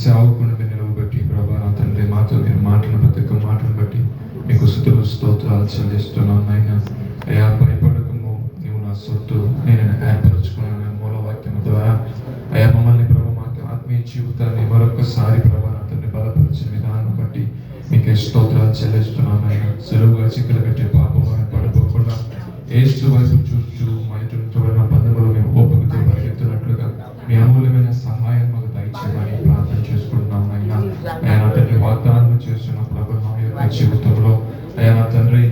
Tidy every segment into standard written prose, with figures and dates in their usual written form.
సేవకుని నిలవబట్టి ప్రభా నా తండ్రి మాతో మీరు మాటలు ప్రతి ఒక్క మాటను బట్టి మీకు స్తుతులు స్తోత్రాలు చెల్లిస్తున్నాను నాయన. అయ్యా భయపడకము, నీవు నా సొత్తు, నేను ఏర్పరచుకున్నాను మూలవాక్యం ద్వారా. అయ్యా మమ్మల్ని ప్రభు మాకు ఆత్మీయ జీవితాన్ని మరొకసారి ప్రభా నా తండ్రి బలపరిచిన విధానం బట్టి మీకే స్తోత్రాలు చెల్లిస్తున్నాను నాయన. సులువుగా చిక్కులు కట్టే పాపంలో పడిపోకుండా యేసు వైపు చూస్తూ మా ఇటు చూడన బంధువులు మేము ఓపికతో పరిగెత్తున్నట్లుగా మీ అమూల్యమైన సహాయం మాకు దయచేయమని ప్రార్థన చేసుకుంటున్నాం నాయన. ఆయన తండ్రి వాగ్దానం చేస్తున్న ప్రభు మా యొక్క జీవితంలో అయ్యా నా తండ్రి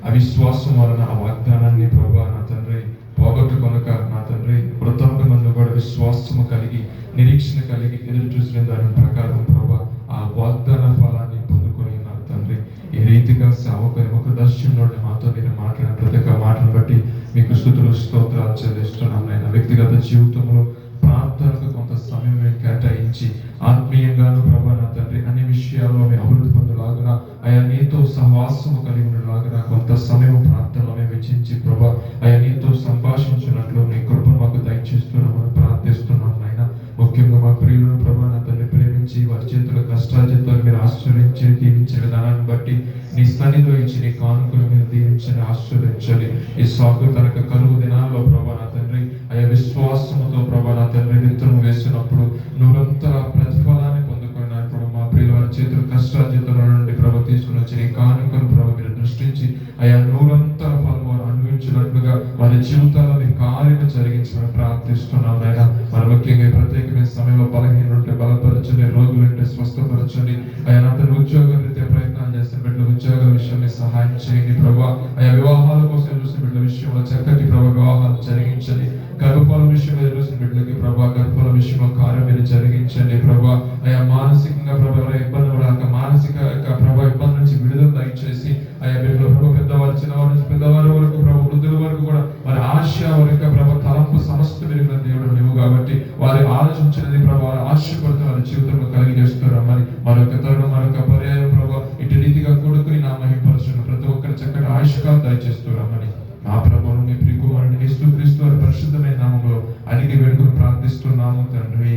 అవిశ్వాసం వలన ఆ వాగ్దానాన్ని ప్రభు నా తండ్రి పోగొట్టుకొనక నా తండ్రి వృద్ధాప్యమందు కూడా విశ్వాసము కలిగి నిరీక్షణ కలిగి ఎదురు చూసిన దాని ప్రకారం ప్రభు ఆ వాగ్దాన ఫలాన్ని పొందుకొని ఉన్నారు తండ్రి. ఈ రీతిగా సేవకుని ఒక దర్శనంలో మాతో మీరు మాట్లాడిన ప్రతి ఒక్క మాటను బట్టి మీకు స్తుతులు స్తోత్రాలు చెల్లిస్తున్నాం నాయన. వ్యక్తిగత జీవితంలో ప్రార్థనకు కొంత సమయం మేము కేటాయించి ఆత్మీయంగాను ప్రభా నా తండ్రి అన్ని విషయాల్లో మేము అభివృద్ధి పొందలాగున అయా నీతో సహవాసము కలిగి ఉండలాగున కొంత సమయం ప్రార్థనలో మేము వెచ్చించి ప్రభా అయా నీతో సంభాషించినట్లు నీ కృప మాకు దయచేస్తున్నామని ప్రార్థిస్తున్నాం నాయన. ముఖ్యంగా మా ప్రియులను ప్రభా నా తండ్రి ప్రేమించి వారి చేతుల కష్టాజితాలు మీరు ఆశ్రయించి దీవించే విధానాన్ని బట్టి నీ సన్నిధిలో ఇచ్చి నీ కానుకలు మీరు దీవించని ఆశ్రయించాలి. ఈ సాగు తనకు కరువు దినాల్లో ప్రభా నా తండ్రి అయా విశ్వాసముతో ప్రభా నా తండ్రి విత్తనం వేసినప్పుడు నువ్వంతా ప్రతిఫలాన్ని పొందుకున్నప్పుడు మా ప్రియుల వారి చేతుల కష్టాజితుల నుండి ప్రభు తీసుకుని వచ్చి నీ కానుకలు ప్రభు మీరు దృష్టించి అయా నూరంతా ఫలము అనుభవించినట్లుగా వారి జీవితాల్లో నీ కార్యము జరిగించమని ప్రార్థిస్తున్నాం నాయన. మరి ముఖ్యంగా ప్రత్యేకమైన సమయంలో బలహీనుంటే బలపరచండి, రోగులుంటే స్వస్థపరచండి. అయా నా తండ్రి ఉద్యోగ రీత్యా ప్రయత్నాలు చేస్తున్న బిడ్డల ఉద్యోగాల విషయంలో సహాయం చేయండి ప్రభా. అయా వివాహాల కోసం చూసిన బిడ్డల విషయంలో చక్కటి ప్రభు వివాహాలు జరిగించండి. గర్భఫల విషయంలో చూసిన బిడ్డలకి ప్రభా గర్భఫల విషయంలో కార్యం మీరు జరిగించండి ప్రభా. అయా మానసికంగా ప్రభు ఎవరైనా ఇబ్బంది పడాక మానసిక ప్రభా ఇబ్బంది నుంచి విడుదల దయచేసి అయా బిడ్డల ప్రభు పెద్దవారు చిన్నవారి నుంచి పెద్దవారి వరకు ప్రభు వృద్ధుల వరకు కూడా వారి ఆశ వారి యొక్క ప్రభు తలంపు సమస్త పెరిగిన దేవుడు నువ్వు కాబట్టి వారి ఆలోచించినది ప్రభు వారి ఆశపడుతున్న వారి జీవితంలో కలిగి చేస్తున్నామని మరొక తరుణం మరొక పర్యాయం ప్రభు ఇటు రీతిగా కొడుకుని నా మహిమపరచున్న ప్రతి ఒక్కరి చక్కటి ఆయుష్కాలు దయచేస్తున్నామని నా ప్రభువును మీ ప్రియకుమారుని యేసుక్రీస్తు వారి పరిశుద్ధమైన నామములో అడిగి వేడుకొని ప్రార్థిస్తున్నాము తండ్రి.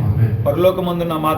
ఆమేన్. పరలోకమందున్న మా